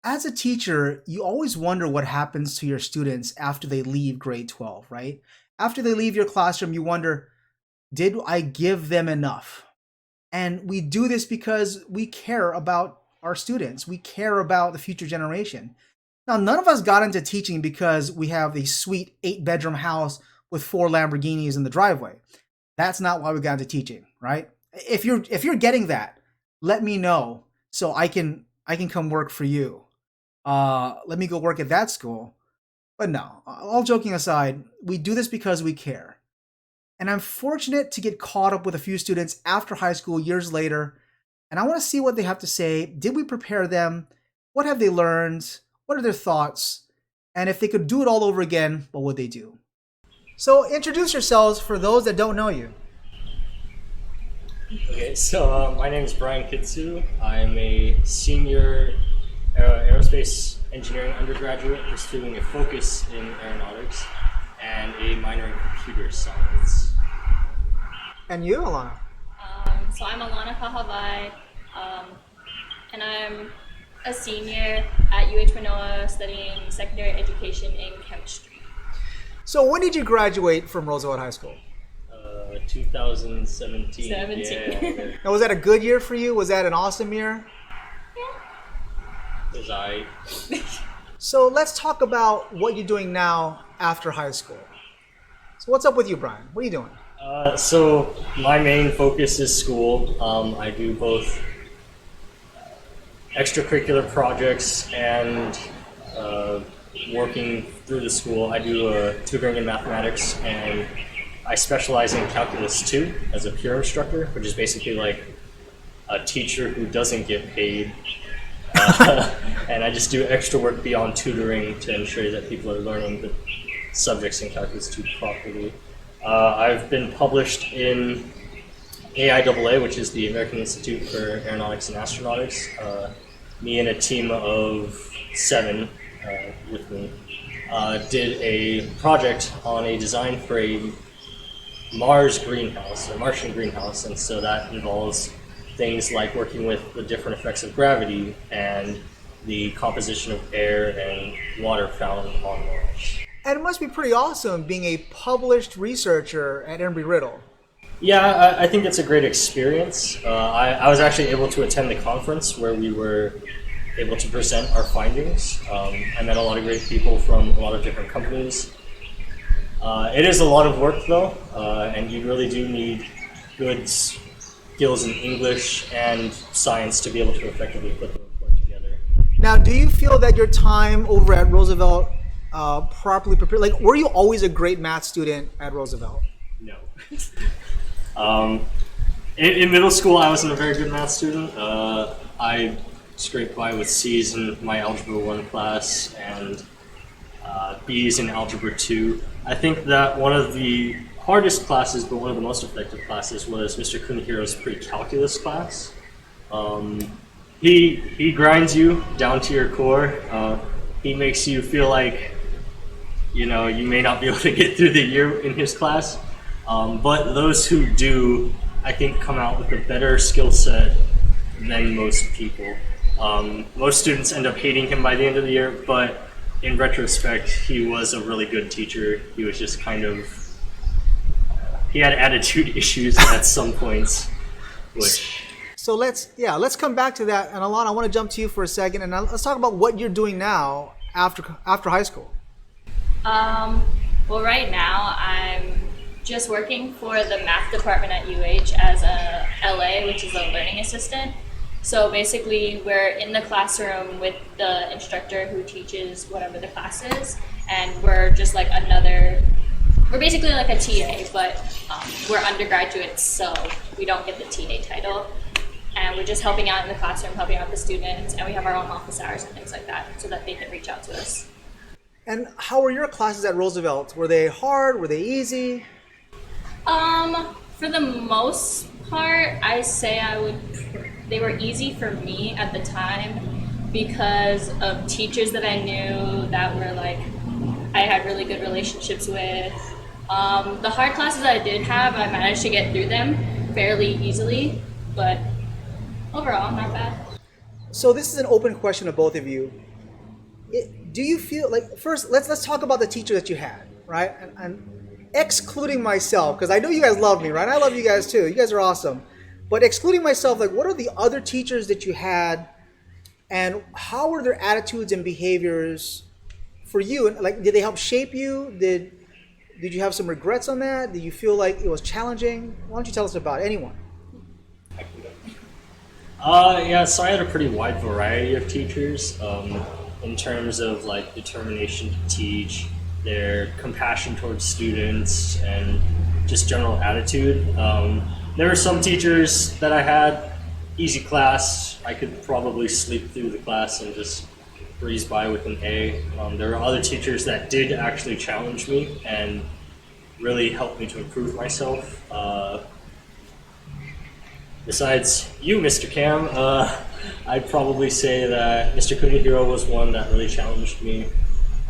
As a teacher, you always wonder what happens to your students after they leave grade 12, right? After they leave your classroom, you wonder, did I give them enough? And we do this because we care about our students. We care about the future generation. Now, none of us got into teaching because we have a sweet 8 bedroom house with 4 Lamborghinis in the driveway. That's not why we got into teaching, right? If you're getting that, let me know so I can come work for you. Let me go work at that school. But no, all joking aside, we do this because we care. And I'm fortunate to get caught up with a few students after high school years later, and I want to see what they have to say. Did we prepare them? What have they learned? What are their thoughts? And if they could do it all over again, what would they do? So introduce yourselves for those that don't know you. Okay, so my name is Bryan Kitsu. I'm a senior aerospace engineering undergraduate pursuing a focus in aeronautics and a minor in computer science. And you, Alana? So I'm Alana Kahawai, and I'm a senior at UH Manoa studying secondary education in chemistry. So when did you graduate from Roosevelt High School? 2017. 17. Yeah, Now, was that a good year for you? Was that an awesome year? was I. So let's talk about what you're doing now after high school. So what's up with you, Brian? What are you doing? So my main focus is school. I do both extracurricular projects and working through the school. I do tutoring in mathematics, and I specialize in calculus 2 as a pure instructor, which is basically like a teacher who doesn't get paid. And I just do extra work beyond tutoring to ensure that people are learning the subjects in calculus 2 properly. I've been published in AIAA, which is the American Institute for Aeronautics and Astronautics. Me and a team of 7 with me did a project on a design for a Mars greenhouse, a Martian greenhouse, and so that involves things like working with the different effects of gravity and the composition of air and water found on Mars. And it must be pretty awesome being a published researcher at Embry-Riddle. Yeah, I think it's a great experience. I was actually able to attend the conference where we were able to present our findings. I met a lot of great people from a lot of different companies. It is a lot of work though, and you really do need good skills in English and science to be able to effectively put the report together. Now, do you feel that your time over at Roosevelt properly prepared? Like, were you always a great math student at Roosevelt? No. In middle school, I wasn't a very good math student. I scraped by with C's in my Algebra 1 class and B's in Algebra 2. I think that one of the hardest classes, but one of the most effective classes, was Mr. Kunihiro's pre-calculus class. He grinds you down to your core. He makes you feel like you may not be able to get through the year in his class. But those who do, I think, come out with a better skill set than most people. Most students end up hating him by the end of the year, but in retrospect, he was a really good teacher. He was just he had attitude issues at some points, which... So let's come back to that. And Alana, I want to jump to you for a second, and let's talk about what you're doing now after high school. Well, right now I'm just working for the math department at UH as a LA, which is a learning assistant. So basically, we're in the classroom with the instructor who teaches whatever the class is, and we're just like we're basically like a TA, but we're undergraduates, so we don't get the TA title. And we're just helping out in the classroom, helping out the students, and we have our own office hours and things like that so that they can reach out to us. And how were your classes at Roosevelt? Were they hard? Were they easy? For the most part, I say they were easy for me at the time because of teachers that I knew that were like, I had really good relationships with. The hard classes that I did have, I managed to get through them fairly easily, but overall, not bad. So this is an open question to both of you. Do you feel like, first let's talk about the teacher that you had, right? And excluding myself, because I know you guys love me, right? I love you guys too. You guys are awesome. But excluding myself, like, what are the other teachers that you had, and how were their attitudes and behaviors for you? And like, did they help shape you? Did you have some regrets on that? Did you feel like it was challenging? Why don't you tell us about anyone? Yeah, so I had a pretty wide variety of teachers in terms of like determination to teach, their compassion towards students, and just general attitude. There were some teachers that I had easy class. I could probably sleep through the class and just breeze by with an A. There were other teachers that did actually challenge me and really helped me to improve myself. Besides you, Mr. Cam, I'd probably say that Mr. Kunihiro was one that really challenged me.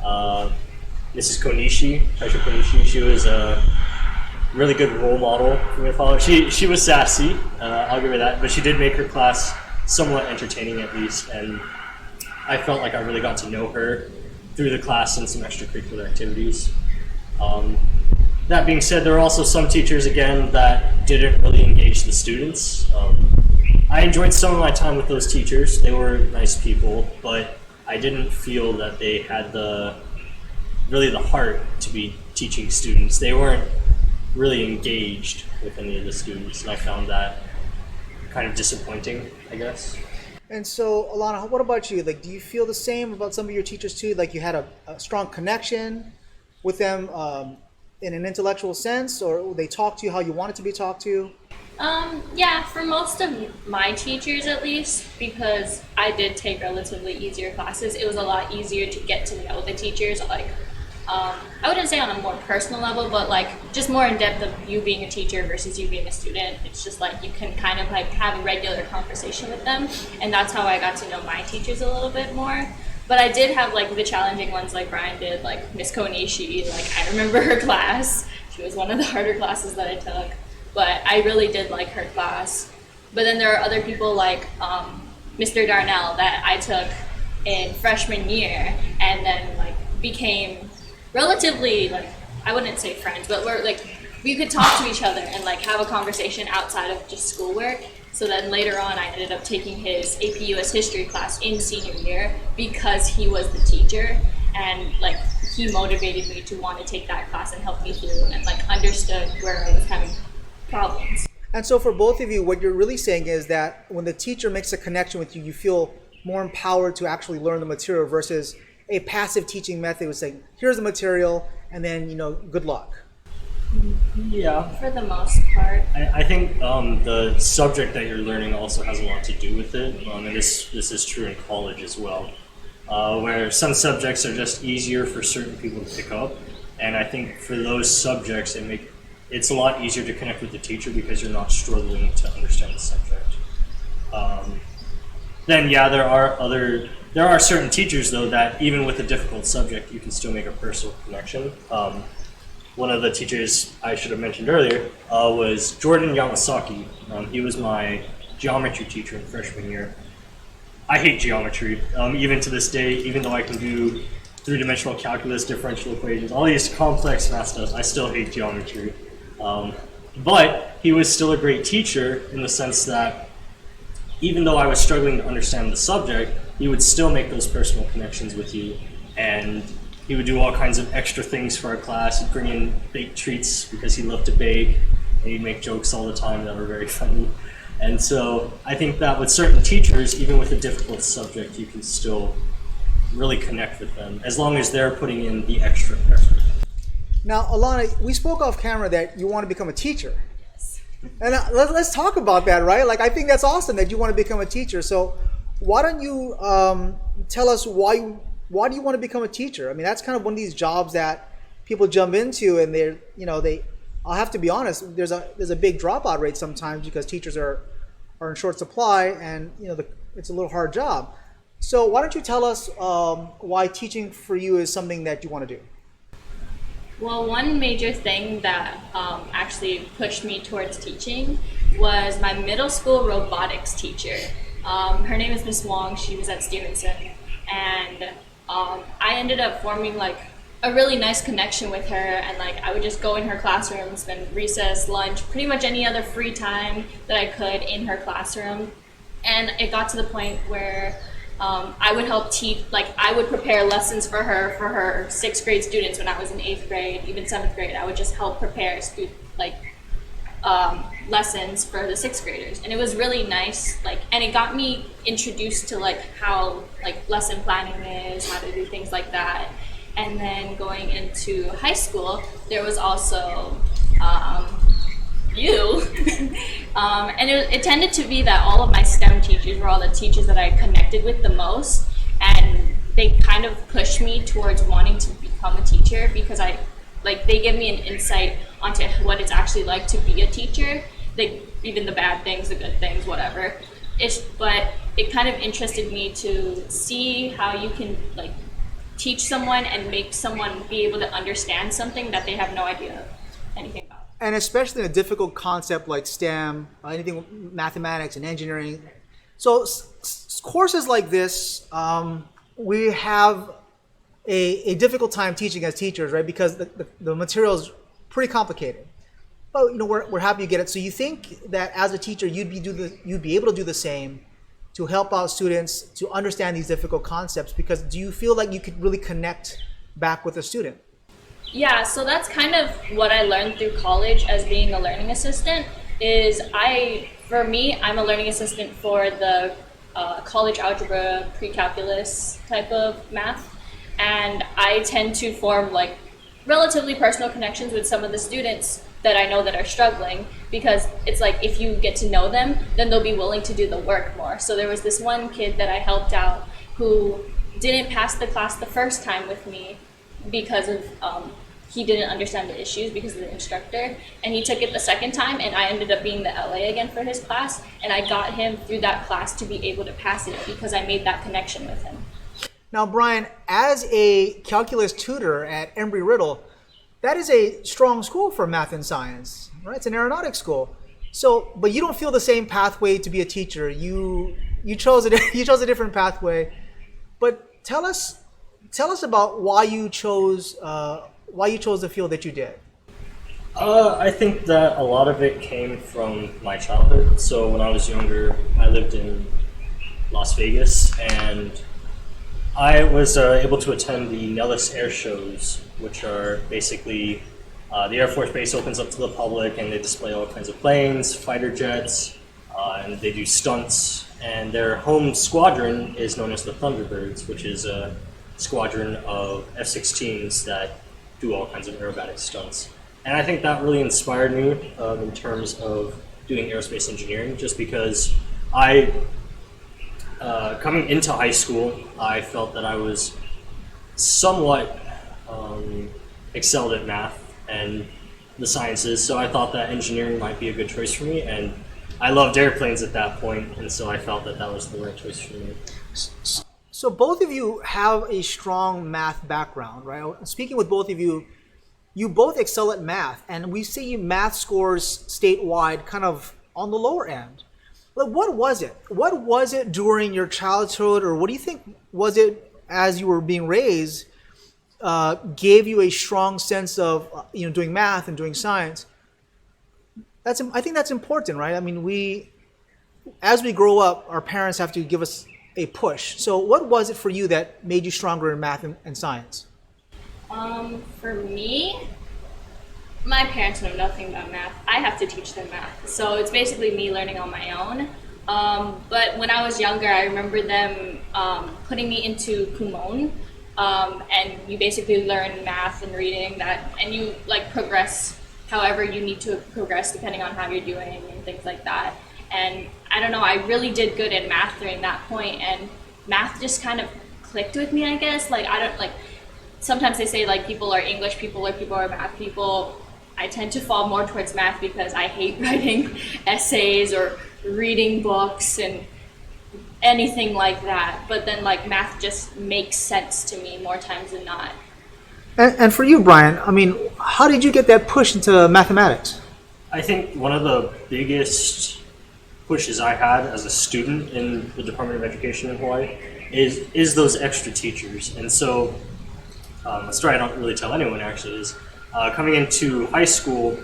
Mrs. Konishi, Taisha Konishi, she was a really good role model for me to follow. She was sassy, I'll give her that, but she did make her class somewhat entertaining at least, and I felt like I really got to know her through the class and some extracurricular activities. That being said, there are also some teachers, again, that didn't really engage the students. I enjoyed some of my time with those teachers. They were nice people, but I didn't feel that they had really the heart to be teaching students. They weren't really engaged with any of the students, and I found that kind of disappointing, I guess. And so, Alana, what about you? Like, do you feel the same about some of your teachers too? Like, you had a strong connection with them in an intellectual sense, or they talked to you how you wanted to be talked to? Yeah, for most of my teachers at least, because I did take relatively easier classes, it was a lot easier to get to know the teachers. Like, I wouldn't say on a more personal level, but like just more in depth of you being a teacher versus you being a student. It's just like you can kind of like have a regular conversation with them, and that's how I got to know my teachers a little bit more. But I did have like the challenging ones like Bryan did, like Miss Konishi. Like I remember her class. She was one of the harder classes that I took, but I really did like her class. But then there are other people like Mr. Darnell that I took in freshman year, and then like became relatively, like, I wouldn't say friends, but we're like, we could talk to each other and like have a conversation outside of just schoolwork. So then later on I ended up taking his AP US history class in senior year because he was the teacher, and like he motivated me to want to take that class and help me through, and like understood where I was having problems. And so, for both of you, what you're really saying is that when the teacher makes a connection with you, you feel more empowered to actually learn the material versus a passive teaching method was saying, here's the material, and then, good luck. Yeah. For the most part. I think the subject that you're learning also has a lot to do with it, and this is true in college as well, where some subjects are just easier for certain people to pick up, and I think for those subjects it's a lot easier to connect with the teacher because you're not struggling to understand the subject. Then yeah, there are certain teachers though that even with a difficult subject you can still make a personal connection. One of the teachers I should have mentioned earlier was Jordan Yamasaki. He was my geometry teacher in freshman year. I hate geometry, even to this day, even though I can do three-dimensional calculus, differential equations, all these complex math stuff, I still hate geometry. But he was still a great teacher in the sense that even though I was struggling to understand the subject, he would still make those personal connections with you, and he would do all kinds of extra things for our class. He'd bring in baked treats because he loved to bake, and he'd make jokes all the time that were very funny. And so I think that with certain teachers, even with a difficult subject, you can still really connect with them as long as they're putting in the extra effort. Now, Alana, we spoke off camera that you want to become a teacher. And let's talk about that, right? Like, I think that's awesome that you want to become a teacher. So why don't you tell us why do you want to become a teacher? I mean, that's kind of one of these jobs that people jump into, and I'll have to be honest, there's a big dropout rate sometimes because teachers are in short supply, and it's a little hard job. So why don't you tell us why teaching for you is something that you want to do? Well, one major thing that actually pushed me towards teaching was my middle school robotics teacher. Her name is Miss Wong. She was at Stevenson, and I ended up forming like a really nice connection with her, and like I would just go in her classroom and spend recess, lunch, pretty much any other free time that I could in her classroom. And it got to the point where I would help teach, like I would prepare lessons for her sixth grade students when I was in eighth grade, even seventh grade. I would just help prepare lessons for the sixth graders, and it was really nice. Like, and it got me introduced to like how like lesson planning is, how to do things like that. And then going into high school, there was also you. And it tended to be that all of my STEM teachers were all the teachers that I connected with the most, and they kind of pushed me towards wanting to become a teacher because they give me an insight onto what it's actually like to be a teacher. Even the bad things, the good things, whatever. But it kind of interested me to see how you can like teach someone and make someone be able to understand something that they have no idea anything about. And especially in a difficult concept like STEM, anything with mathematics and engineering. So courses like this, we have a difficult time teaching as teachers, right? Because the material is pretty complicated. But we're happy you get it. So you think that as a teacher, you'd be able to do the same to help out students to understand these difficult concepts? Because do you feel like you could really connect back with a student? Yeah, so that's kind of what I learned through college as being a learning assistant. For me, I'm a learning assistant for the college algebra, pre-calculus type of math, and I tend to form like relatively personal connections with some of the students that I know that are struggling, because it's like if you get to know them, then they'll be willing to do the work more. So there was this one kid that I helped out who didn't pass the class the first time with me because of he didn't understand the issues because of the instructor, and he took it the second time, and I ended up being the LA again for his class, and I got him through that class to be able to pass it because I made that connection with him. Now, Bryan, as a calculus tutor at Embry-Riddle, that is a strong school for math and science, right? It's an aeronautics school. So, but you don't feel the same pathway to be a teacher. You chose a different pathway. But tell us about why you chose the field that you did. I think that a lot of it came from my childhood. So when I was younger, I lived in Las Vegas, and I was able to attend the Nellis air shows, which are basically the Air Force Base opens up to the public, and they display all kinds of planes, fighter jets, and they do stunts. And their home squadron is known as the Thunderbirds, which is a squadron of F-16s that do all kinds of aerobatic stunts. And I think that really inspired me in terms of doing aerospace engineering, just because coming into high school, I felt that I was somewhat excelled at math and the sciences, so I thought that engineering might be a good choice for me, and I loved airplanes at that point, and so I felt that that was the right choice for me. So both of you have a strong math background, right? Speaking with both of you, you both excel at math, and we see math scores statewide kind of on the lower end. But what was it? What was it during your childhood, or what do you think was it as you were being raised, gave you a strong sense of doing math and doing science? I think that's important, right? I mean, as we grow up, our parents have to give us a push. So what was it for you that made you stronger in math and science? For me, my parents know nothing about math. I have to teach them math. So it's basically me learning on my own. But when I was younger, I remember them putting me into Kumon. And you basically learn math and reading that, and you like progress however you need to progress depending on how you're doing and things like that. And I don't know, I really did good in math during that point, and math just kind of clicked with me, I guess. Like, I don't like, sometimes they say like people are English people or people are math people. I tend to fall more towards math because I hate writing essays or reading books and anything like that. But then like math just makes sense to me more times than not. And for you, Bryan, I mean, how did you get that push into mathematics? I think one of the biggest pushes I had as a student in the Department of Education in Hawaii is those extra teachers. And so a story I don't really tell anyone actually is coming into high school,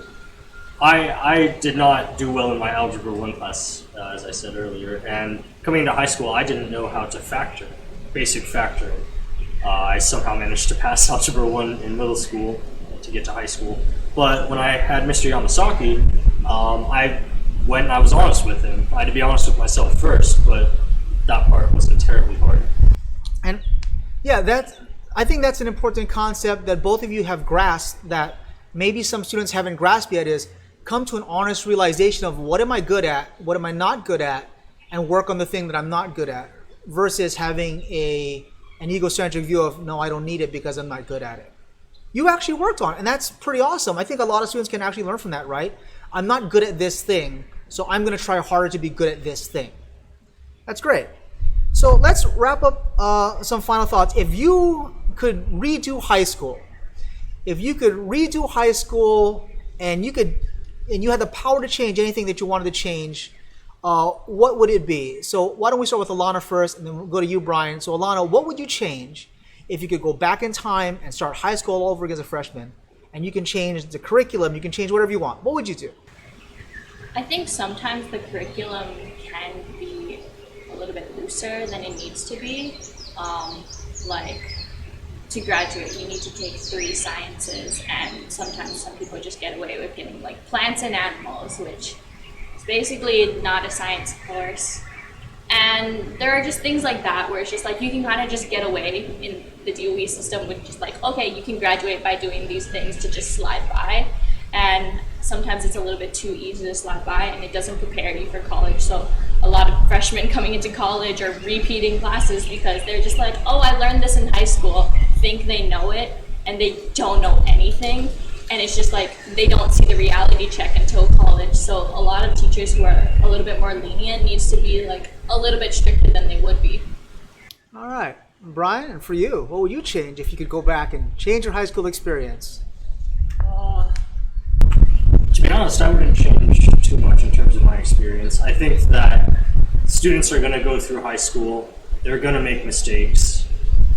I did not do well in my Algebra 1 class, as I said earlier, and coming into high school, I didn't know how to factor, basic factoring. I somehow managed to pass Algebra 1 in middle school to get to high school, but when I had Mr. Yamasaki, I went and I was honest with him. I had to be honest with myself first, but that part wasn't terribly hard. And yeah, I think that's an important concept that both of you have grasped that maybe some students haven't grasped yet, is come to an honest realization of what am I good at, what am I not good at, and work on the thing that I'm not good at, versus having an egocentric view of, no, I don't need it because I'm not good at it. You actually worked on it, and that's pretty awesome. I think a lot of students can actually learn from that, right? I'm not good at this thing, so I'm going to try harder to be good at this thing. That's great. So let's wrap up some final thoughts. If you could redo high school, and you had the power to change anything that you wanted to change, what would it be? So why don't we start with Alana first, and then we'll go to you, Bryan. So Alana, what would you change if you could go back in time and start high school all over again as a freshman, and you can change the curriculum, you can change whatever you want? What would you do? I think sometimes the curriculum can be a little bit looser than it needs to be. Like, to graduate, you need to take 3 sciences, and sometimes some people just get away with getting like plants and animals, which is basically not a science course. And there are just things like that where it's just like you can kind of just get away in the DOE system with just like, okay, you can graduate by doing these things to just slide by. And sometimes it's a little bit too easy to slide by, and it doesn't prepare you for college. So a lot of freshmen coming into college are repeating classes because they're just like, oh, I learned this in high school, think they know it, and they don't know anything. And it's just like they don't see the reality check until college. So a lot of teachers who are a little bit more lenient needs to be like a little bit stricter than they would be. All right. Bryan, and for you, what would you change if you could go back and change your high school experience? To be honest, I wouldn't change too much in terms of my experience. I think that students are going to go through high school, they're going to make mistakes,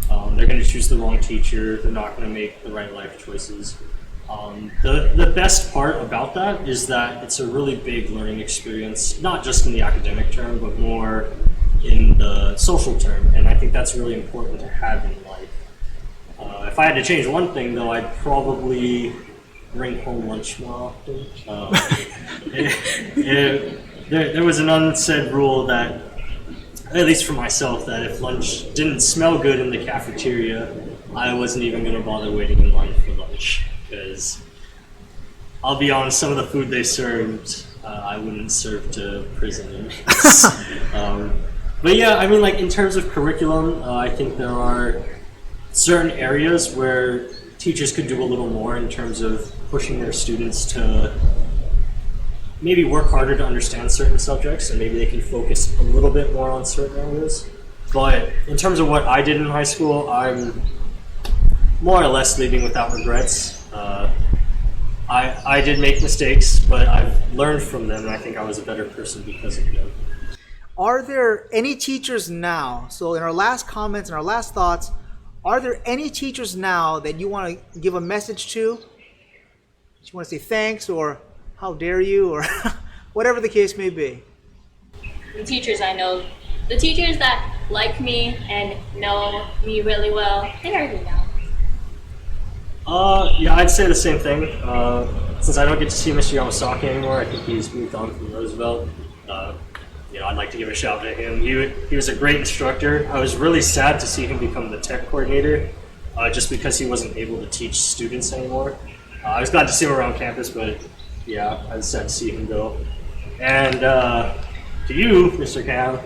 they're going to choose the wrong teacher, they're not going to make the right life choices. The best part about that is that it's a really big learning experience, not just in the academic term, but more in the social term, and I think that's really important to have in life. If I had to change one thing, though, I'd probably bring home lunch more often. There was an unsaid rule that, at least for myself, that if lunch didn't smell good in the cafeteria, I wasn't even going to bother waiting in line for lunch. Because I'll be honest, some of the food they served, I wouldn't serve to prison inmates. But yeah, I mean, like in terms of curriculum, I think there are certain areas where teachers could do a little more in terms of pushing their students to maybe work harder to understand certain subjects, and maybe they can focus a little bit more on certain areas. But in terms of what I did in high school, I'm more or less leaving without regrets. I did make mistakes, but I've learned from them, and I think I was a better person because of them. Are there any teachers now, so in our last comments and our last thoughts, are there any teachers now that you want to give a message to? You want to say thanks, or how dare you, or whatever the case may be? The teachers I know, the teachers that like me and know me really well, they already know. Yeah, I'd say the same thing. Since I don't get to see Mr. Yamasaki anymore, I think he's moved on from Roosevelt. I'd like to give a shout out to him. He was a great instructor. I was really sad to see him become the tech coordinator, just because he wasn't able to teach students anymore. I was glad to see him around campus, but yeah, I was sad to see him go. And to you, Mr. Cam,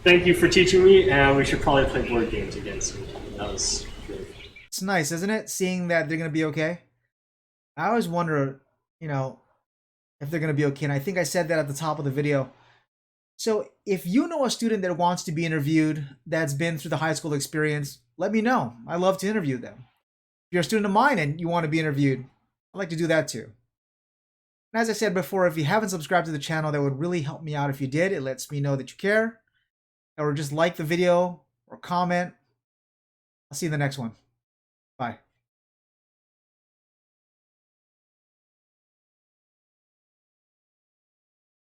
thank you for teaching me, and we should probably play board games again soon. That was great. It's nice, isn't it? Seeing that they're going to be okay. I always wonder, if they're going to be okay. And I think I said that at the top of the video. So if you know a student that wants to be interviewed that's been through the high school experience, let me know. I love to interview them. If you're a student of mine and you want to be interviewed, I'd like to do that too. And as I said before, if you haven't subscribed to the channel, that would really help me out if you did. It lets me know that you care. or just like the video or comment. I'll see you in the next one. Bye.